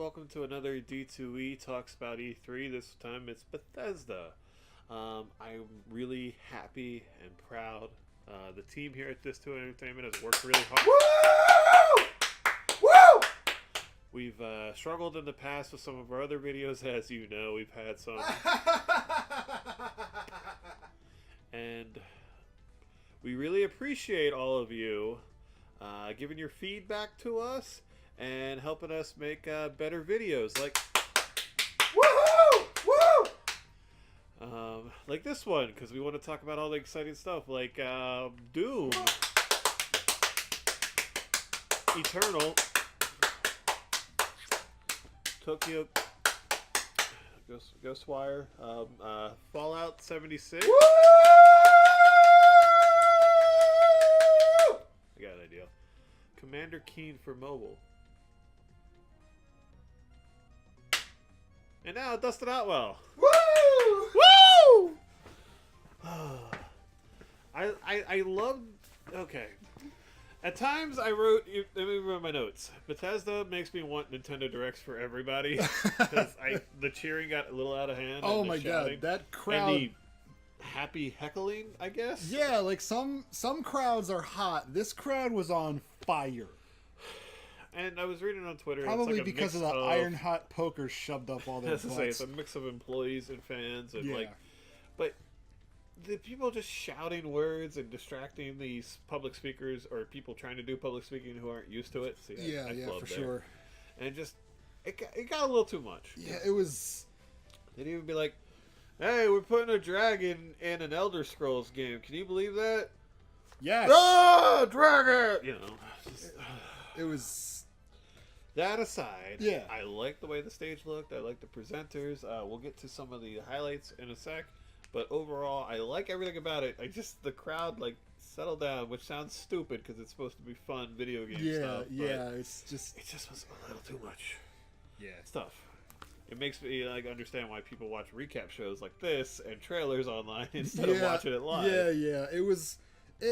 welcome to another D2E Talks About E3. This time it's Bethesda. I'm really happy and proud. The team here at This2 Entertainment has worked really hard. Woo! Woo! We've struggled in the past with some of our other videos, as you know. We've had some. And we really appreciate all of you giving your feedback to us and helping us make better videos like this one, because we want to talk about all the exciting stuff like Doom Eternal, Tokyo Ghostwire, Fallout 76. Woo! I got an idea. Commander Keen for mobile. And now Dustin Otwell. Woo! Woo! I love. Okay. At times I wrote. Let me read my notes. Bethesda makes me want Nintendo Directs for everybody because the cheering got a little out of hand. Oh and my shouting, god, that crowd! And the happy heckling, I guess. Yeah, like some crowds are hot. This crowd was on fire. And I was reading on Twitter. Probably it's like because of the iron hot poker shoved up all their butts. It's a mix of employees and fans, and but the people just shouting words and distracting these public speakers or people trying to do public speaking who aren't used to it. See, I for sure. And just it got a little too much. Yeah, it was. They'd even be like, "Hey, we're putting a dragon in an Elder Scrolls game. Can you believe that?" Yes. Ah, dragon. You know, it was. That aside, yeah, I like the way the stage looked. I like the presenters. We'll get to some of the highlights in a sec. But overall, I like everything about it. The crowd, settled down, which sounds stupid because it's supposed to be fun video game stuff. Yeah, it just was a little too much. Yeah. Stuff. It makes me, understand why people watch recap shows like this and trailers online instead of watching it live. Yeah. It was...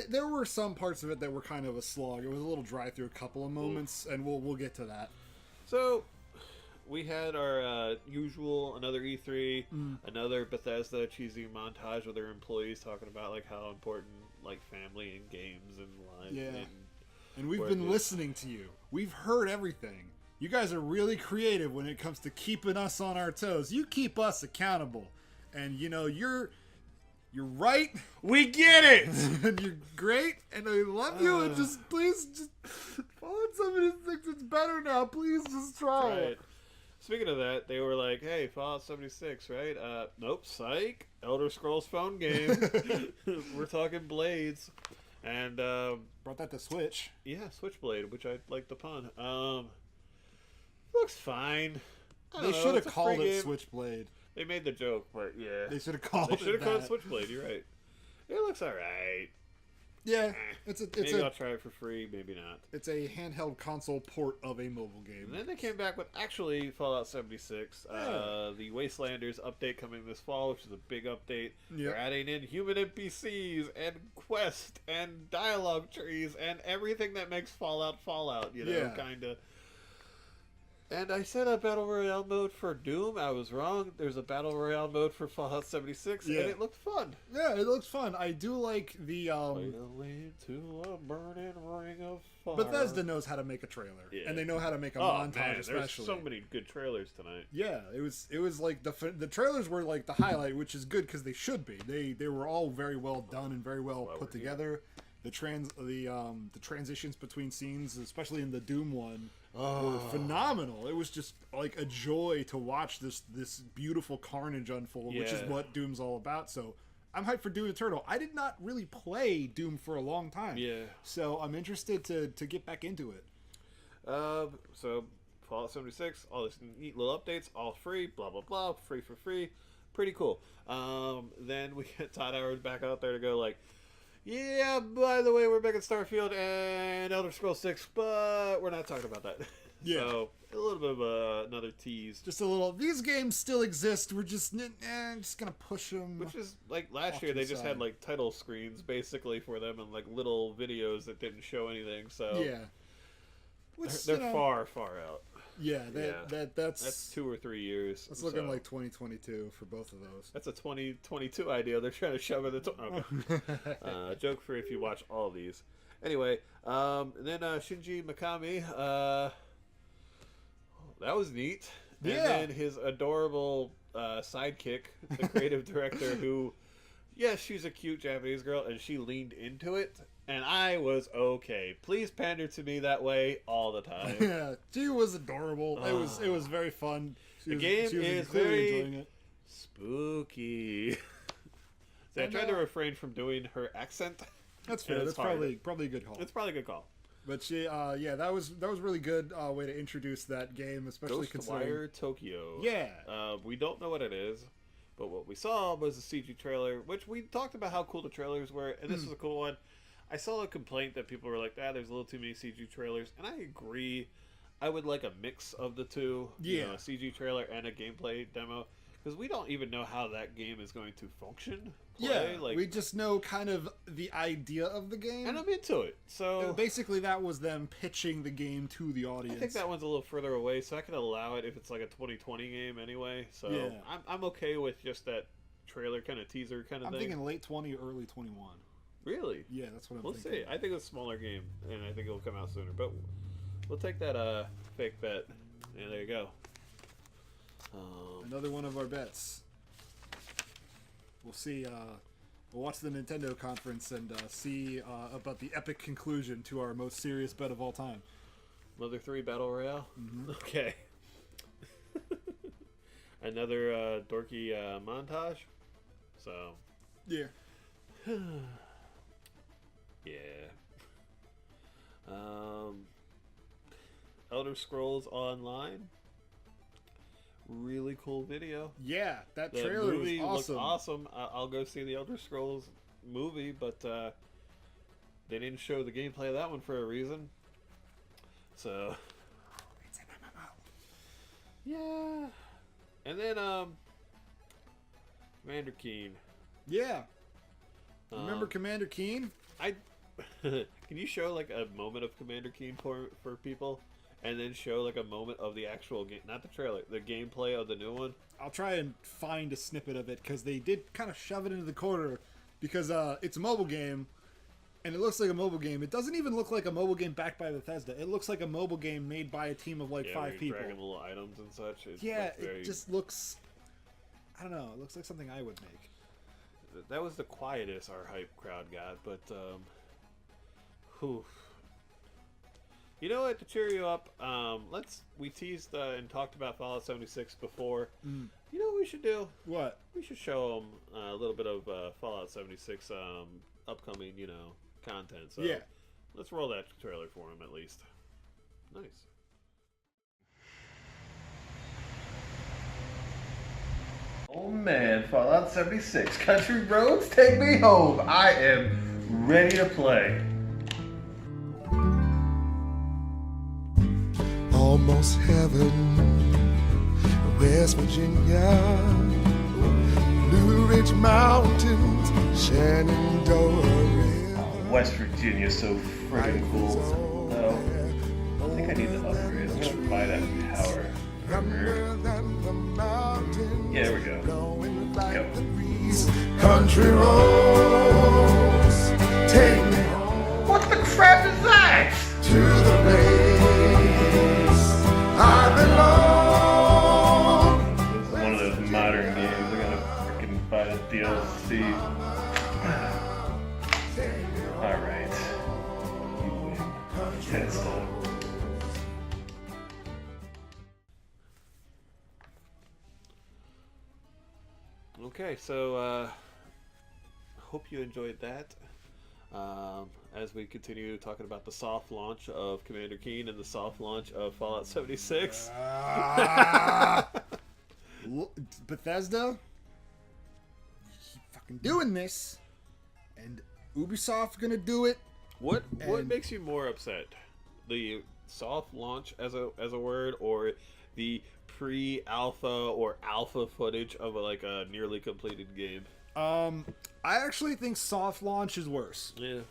there were some parts of it that were kind of a slog. It was a little dry through a couple of moments, and we'll get to that. So, we had our usual, another E3, another Bethesda cheesy montage with their employees talking about how important family and games and life. Yeah, and we've been listening to you. We've heard everything. You guys are really creative when it comes to keeping us on our toes. You keep us accountable, and you're right. We get it. And you're great, and I love you. And please Fallout 76 is better now. Please just try it. Speaking of that, they were like, "Hey, Fallout 76, right? Nope, psych. Elder Scrolls phone game. We're talking blades." And brought that to Switch. Yeah, Switchblade, which I like the pun. Looks fine. They should have called it Switchblade. They made the joke, but yeah. They should have called it Switchblade, you're right. It looks alright. Yeah. Maybe I'll try it for free, maybe not. It's a handheld console port of a mobile game. And then they came back with actually Fallout 76. The Wastelanders update coming this fall, which is a big update. Yep. They're adding in human NPCs and quest and dialogue trees and everything that makes Fallout, kind of. And I said a Battle Royale mode for Doom. I was wrong. There's a Battle Royale mode for Fallout 76, and it looked fun. Yeah, it looks fun. I do like the... into a burning ring of fire. Bethesda knows how to make a trailer. Yeah. And they know how to make a montage, especially. There's so many good trailers tonight. Yeah, it was like the trailers were like the highlight, which is good because they should be. They were all very well done and very well put together. The transitions between scenes, especially in the Doom one, were phenomenal. It was just like a joy to watch this beautiful carnage unfold, which is what Doom's all about. So I'm hyped for Doom Eternal. I did not really play Doom for a long time. Yeah. So I'm interested to get back into it. So Fallout 76, all these neat little updates, all free, blah blah blah, free for free. Pretty cool. Then we get Todd Howard back out there to go yeah, by the way, we're back at Starfield and Elder Scrolls 6, but we're not talking about that. Yeah. So, a little bit of another tease. Just a little, these games still exist, we're just going to push them. Which is, last year they just had, title screens, basically, for them and, little videos that didn't show anything, so. Yeah. They're far, far out. Yeah, that's 2 or 3 years. That's looking like 2022 for both of those. That's a 2022 idea. They're trying to shove it. Okay. Joke for if you watch all these. Anyway, and then Shinji Mikami. That was neat. And then his adorable sidekick, the creative director, who, yes, she's a cute Japanese girl, and she leaned into it. And I was okay. Please pander to me that way all the time. Yeah, she was adorable. It was very fun. The game is very spooky. So I tried to refrain from doing her accent. That's fair. That's probably a good call. It's probably a good call. But she, that was really good way to introduce that game, especially considering Ghostwire Tokyo. Yeah. We don't know what it is, but what we saw was a CG trailer, which we talked about how cool the trailers were, and this was a cool one. I saw a complaint that people were like, there's a little too many CG trailers, and I agree. I would like a mix of the two, a CG trailer and a gameplay demo, because we don't even know how that game is going to function. We just know kind of the idea of the game, and I'm into it. So basically, that was them pitching the game to the audience. I think that one's a little further away, so I can allow it if it's like a 2020 game anyway. So I'm okay with just that trailer kind of teaser kind of thing. I'm thinking late 20, early 21. Really? Yeah, that's what I'm thinking. We'll see. I think it's a smaller game, and I think it'll come out sooner. But we'll take that fake bet. And there you go. Another one of our bets. We'll see. We'll watch the Nintendo conference and see about the epic conclusion to our most serious bet of all time. Mother 3 Battle Royale? Mm-hmm. Okay. Another dorky montage? So. Yeah. Yeah. Elder Scrolls Online. Really cool video. Yeah, that trailer was awesome. Looks awesome. I'll go see the Elder Scrolls movie, but they didn't show the gameplay of that one for a reason. So. It's an MMO. Yeah. And then Commander Keen. Yeah. Remember Commander Keen? Can you show like a moment of Commander Keen for people, and then show like a moment of the actual game, not the trailer, the gameplay of the new one? I'll try and find a snippet of it because they did kind of shove it into the corner because it's a mobile game, and it looks like a mobile game. It doesn't even look like a mobile game backed by Bethesda. It looks like a mobile game made by a team of like 5 people. Dragging little items and such. It just looks. I don't know. It looks like something I would make. That was the quietest our hype crowd got, but whew. You know what, to cheer you up, we teased and talked about Fallout 76 before. You know what we should do? What? We should show them a little bit of Fallout 76 upcoming, content. So yeah. Let's roll that trailer for them at least. Nice. Oh man, Fallout 76. Country roads, take me home. I am ready to play. Almost heaven, West Virginia, Blue Ridge Mountains, Shenandoah River. West Virginia is so friggin' cool. Oh, I think I need to upgrade. I'm gonna buy that power. Yeah, there we go. Country roads, take me home. What the crap is that? To the place I belong. This is one of those modern games. I gotta freaking buy the DLC. Alright. You win. Bethesda. Okay, so hope you enjoyed that. As we continue talking about the soft launch of Commander Keen and the soft launch of Fallout 76. Bethesda, keep fucking doing this, and Ubisoft gonna do it. What makes you more upset? The soft launch as a word, or the pre-alpha or alpha footage of a nearly completed game? I actually think soft launch is worse. Yeah.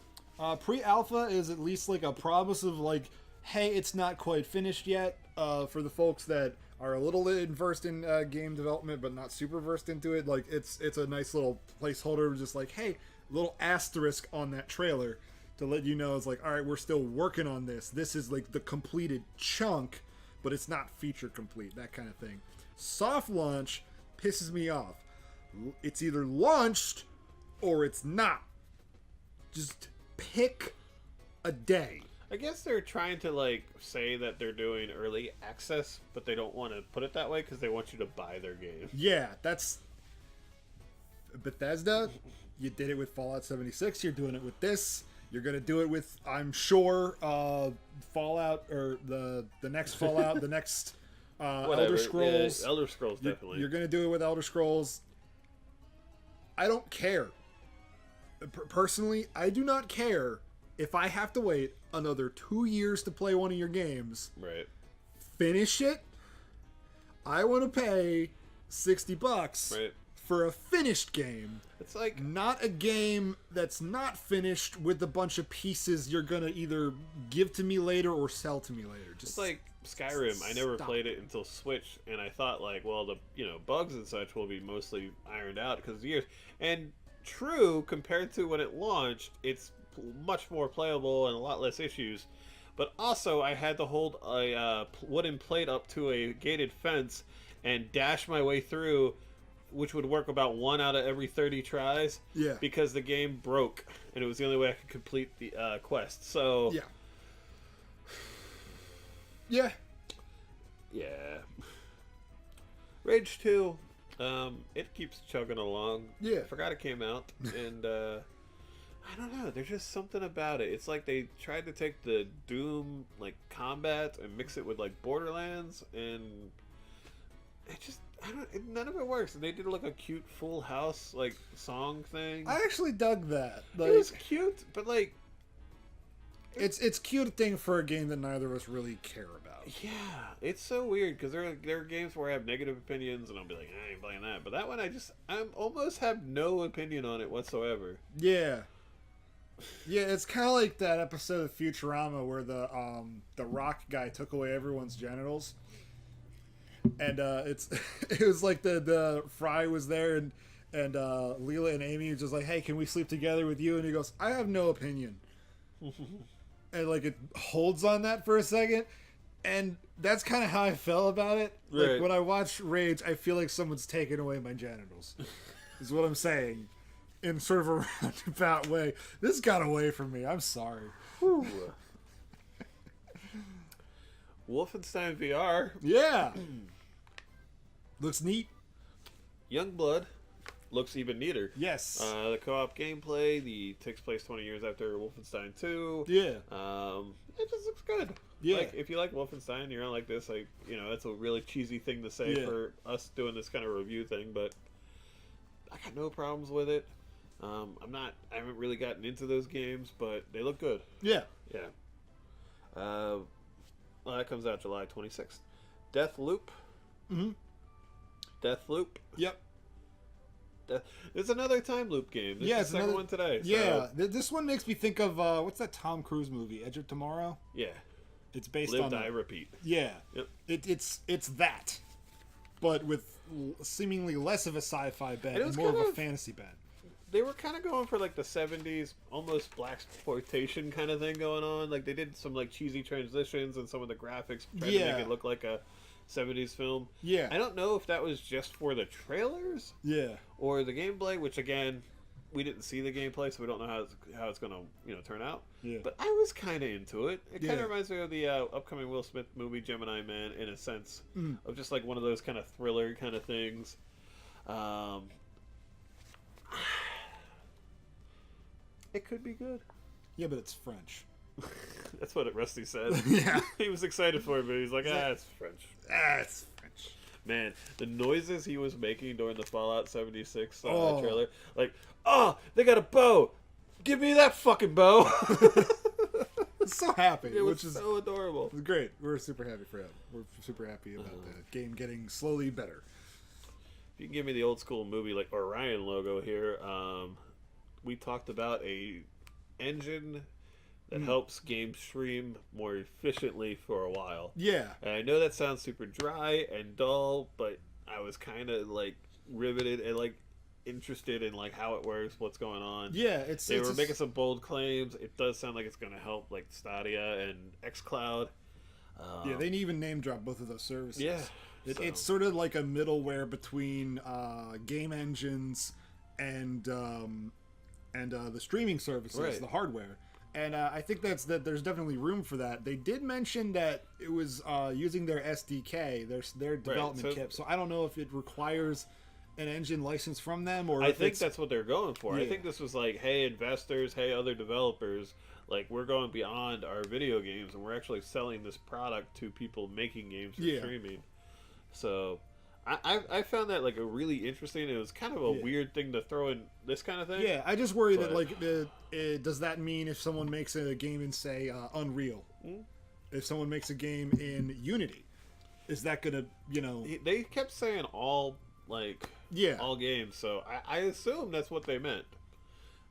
Pre-alpha is at least like a promise of like, hey, it's not quite finished yet. For the folks that are a little versed in game development but not super versed into it, like it's a nice little placeholder, just like, hey, little asterisk on that trailer to let you know it's like, all right, we're still working on this. This is like the completed chunk, but it's not feature complete, that kind of thing. Soft launch pisses me off. It's either launched or it's not. Just pick a day. I guess they're trying to like say that they're doing early access, but they don't want to put it that way because they want you to buy their game. Yeah, that's Bethesda. You did it with Fallout 76. You're doing it with this. You're gonna do it with, I'm sure, Fallout or the next Fallout, the next Elder Scrolls. Yeah, Elder Scrolls definitely. You're gonna do it with Elder Scrolls. I don't care. Personally, I do not care if I have to wait another 2 years to play one of your games. Right. Finish it. I want to pay $60 Right. for a finished game. It's like Not a game that's not finished with a bunch of pieces you're gonna either give to me later or sell to me later. Just it's like Skyrim. I never stop. played it until Switch, and I thought like, well, the bugs and such will be mostly ironed out because of years. And true, compared to when it launched, it's much more playable and a lot less issues. But also, I had to hold a wooden plate up to a gated fence and dash my way through, which would work about 1 out of every 30 tries. Yeah. Because the game broke, and it was the only way I could complete the quest. So Yeah. Yeah. yeah. Rage 2, it keeps chugging along. Yeah. I forgot it came out, and I don't know. There's just something about it. It's like they tried to take the Doom like combat and mix it with like Borderlands, and it just none of it works. And they did like a cute Full House like song thing. I actually dug that. Like, It was cute, but like it's cute thing for a game that neither of us really care about. yeah, it's so weird because there are games where I have negative opinions and I'll be like, I ain't playing that. But that one I almost have no opinion on it whatsoever. Yeah. Yeah, it's kind of like that episode of Futurama where the rock guy took away everyone's genitals, and it was like the Fry was there and Leela and Amy were just like, hey, can we sleep together with you? And he goes, I have no opinion, and like it holds on that for a second, and that's kind of how I felt about it. Like Right. when I watch Rage, I feel like someone's taken away my genitals. Is what I'm saying. In sort of a roundabout way. This got away from me. I'm sorry. Wolfenstein VR, Yeah. Looks neat. Youngblood looks even neater. Yes. The co-op gameplay takes place 20 years after Wolfenstein 2. Yeah. It just looks good. Yeah. Like, if you like Wolfenstein, you're on like this. Like, that's a really cheesy thing to say Yeah. for us doing this kind of review thing, but I got no problems with it. I haven't really gotten into those games, but they look good. Yeah. Yeah. Well, that comes out July 26th. Deathloop. Mm-hmm. Deathloop. Yep. It's another time loop game. This Yeah, is it's the second another one today. So, Yeah. This one makes me think of what's that Tom Cruise movie? Edge of Tomorrow? Yeah. It's based Live, on die, that. repeat. Yeah. Yep. It's that. But with seemingly less of a sci-fi bent And it and was more of kind a of- fantasy bent. They were kind of going for like the 70s, almost blaxploitation kind of thing going on. Like they did some like cheesy transitions and some of the graphics tried to Yeah. make it look like a 70s film. Yeah. I don't know if that was just for the trailers Yeah. or the gameplay, which again, we didn't see the gameplay, so we don't know how it's gonna turn out. Yeah. But I was kind of into it. It kind Yeah. of reminds me of the upcoming Will Smith movie Gemini Man in a sense Mm. of just like one of those kind of thriller kind of things. It could be good. Yeah, but it's French. That's what Rusty said. Yeah. He was excited for it, but he's like, it's French. It's French. Man, the noises he was making during the Fallout 76 Oh. trailer, like, they got a bow. Give me that fucking bow. So happy, It was which is so adorable. great. We're super happy for him. We're super happy about the game getting slowly better. If you can give me the old school movie like Orion logo here, we talked about a engine that helps games stream more efficiently for a while. Yeah. And I know that sounds super dry and dull, but I was kind of like riveted and like interested in like how it works, what's going on. Yeah, they were making some bold claims. It does sound like it's going to help like Stadia and xCloud. Yeah, they even name drop both of those services. Yeah, it's sort of like a middleware between game engines and the streaming services, right. the hardware. And I think that there's definitely room for that. They did mention that it was using their SDK, their development kit. So I don't know if it requires an engine license from them, or I think that's what they're going for. Yeah. I think this was like, hey, investors, hey, other developers, like we're going beyond our video games, and we're actually selling this product to people making games for streaming. So I found that like a really interesting. It was kind of a weird thing to throw in this kind of thing. Yeah, I just worry that like does that mean if someone makes a game in say Unreal, if someone makes a game in Unity, is that gonna They kept saying all all games, so I assume that's what they meant.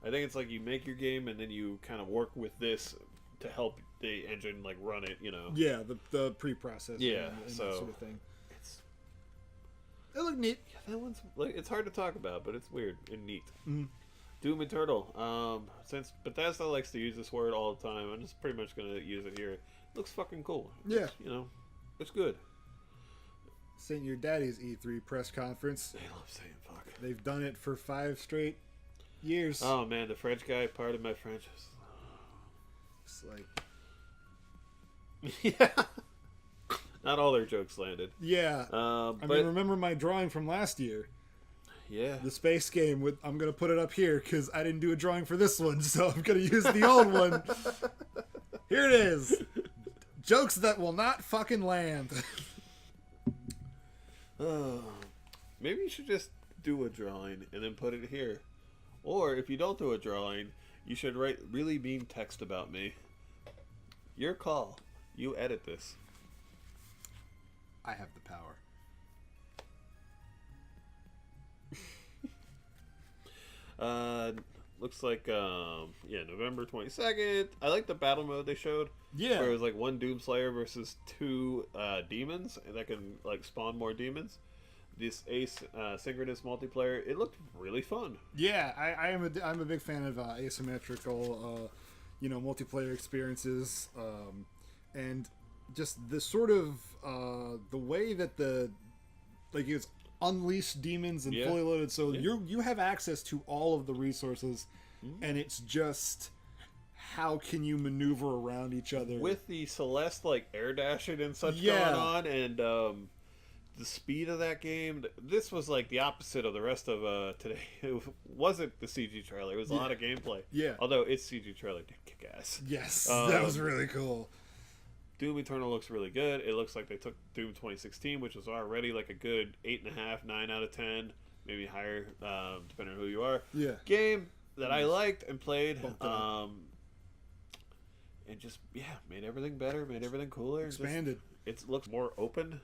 I think it's like you make your game and then you kind of work with this to help the engine like run it. Yeah, the pre-processing. Yeah, and so that sort of thing. It looked neat. Yeah, that one's like it's hard to talk about, but it's weird and neat. Mm-hmm. Doom Eternal. Since Bethesda likes to use this word all the time, I'm just pretty much gonna use it here. It looks fucking cool. Yeah, it's good. St. Your Daddy's E3 press conference. They love saying fuck. They've done it for 5 straight years. Oh man, the French guy. Pardon my French. It's like, yeah. Not all their jokes landed. Yeah. I mean, remember my drawing from last year? Yeah. The space game with I'm gonna put it up here because I didn't do a drawing for this one, so I'm gonna use the old one. Here it is. Jokes that will not fucking land. Maybe you should just do a drawing and then put it here. Or if you don't do a drawing, you should write really mean text about me. Your call. You edit this. I have the power. Looks like November 22nd. I like the battle mode they showed. Yeah. Where it was like one Doomslayer versus 2 demons, and that can like spawn more demons. This asynchronous multiplayer, it looked really fun. Yeah, I'm a big fan of asymmetrical multiplayer experiences, and just the sort of the way that it's unleashed demons and fully loaded, so you have access to all of the resources, and it's just how can you maneuver around each other with the Celeste like air dashing and such going on, and the speed of that game. This was like the opposite of the rest of today. It wasn't the CG trailer. It was a lot of gameplay. Yeah, although its CG trailer did kick ass. Yes, that was really cool. Doom Eternal looks really good. It looks like they took Doom 2016, which was already like a good 8.5, 9 out of 10, maybe higher, depending on who you are. Yeah. Game that I liked and played, and just made everything better, made everything cooler, expanded. It looks more open,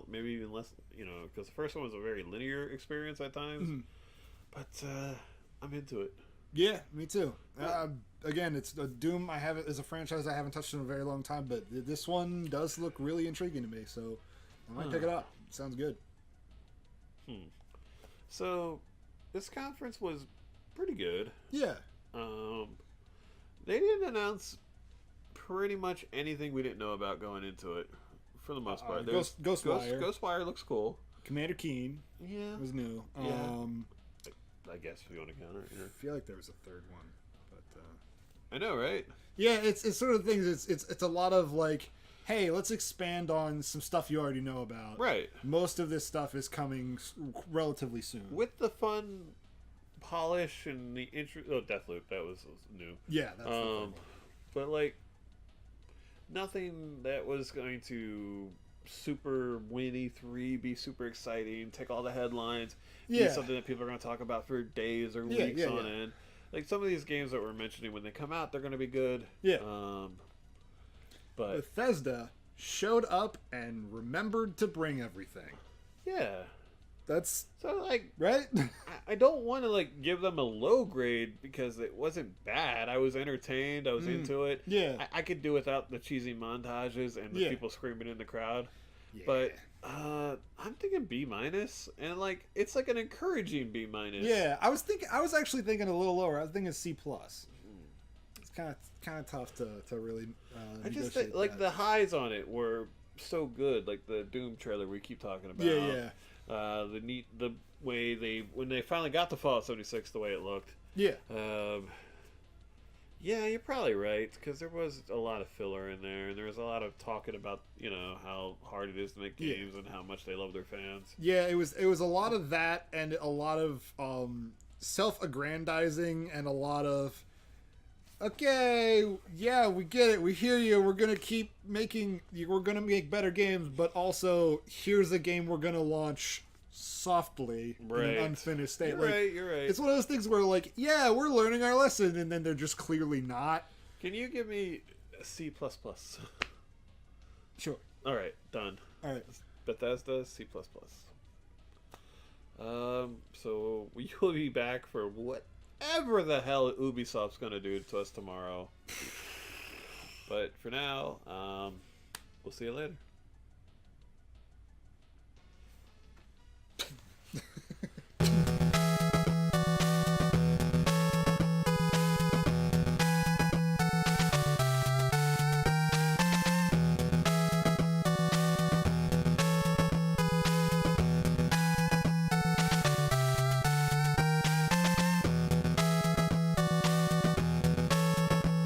maybe even less, because the first one was a very linear experience at times. But I'm into it. Yeah, me too. Again, it's a Doom. Is a franchise I haven't touched in a very long time, but this one does look really intriguing to me. So I might pick it up. Sounds good. So this conference was pretty good. Yeah. They didn't announce pretty much anything we didn't know about going into it, for the most part. Ghostwire looks cool. Commander Keen. Yeah. Was new. I guess if you want to count it. I feel like there was a third one, but I know, right? Yeah, it's sort of things. It's a lot of like, hey, let's expand on some stuff you already know about. Right. Most of this stuff is coming relatively soon. With the fun polish and the interest. Oh, Deathloop, that was new. Yeah, that's the fun. But like, nothing that was going to super win E3, be super exciting, take all the headlines, be something that people are going to talk about for days or weeks on end. Like some of these games that we're mentioning, when they come out, they're going to be good. Yeah. But Bethesda showed up and remembered to bring everything. Yeah. That's So like, right. I don't want to like give them a low grade because it wasn't bad. I was entertained. I was into it. Yeah. I could do without the cheesy montages and the people screaming in the crowd. Yeah. But I'm thinking B minus, and like it's like an encouraging B minus. Yeah, I was actually thinking a little lower. I was thinking C plus. It's kind of tough to really. I just think, like the highs on it were so good, like the Doom trailer we keep talking about. Yeah. The way when they finally got to Fallout 76, the way it looked. Yeah. Yeah, you're probably right, because there was a lot of filler in there, and there was a lot of talking about, how hard it is to make games and how much they love their fans. Yeah, it was a lot of that, and a lot of self-aggrandizing, and a lot of, okay, yeah, we get it, we hear you, we're gonna make better games, but also here's a game we're gonna launch softly in an unfinished state. You're right. It's one of those things where, like, yeah, we're learning our lesson, and then they're just clearly not. Can you give me a C++? Sure. All right, done. All right. Bethesda, C++. So we will be back for whatever the hell Ubisoft's gonna do to us tomorrow. But for now, we'll see you later.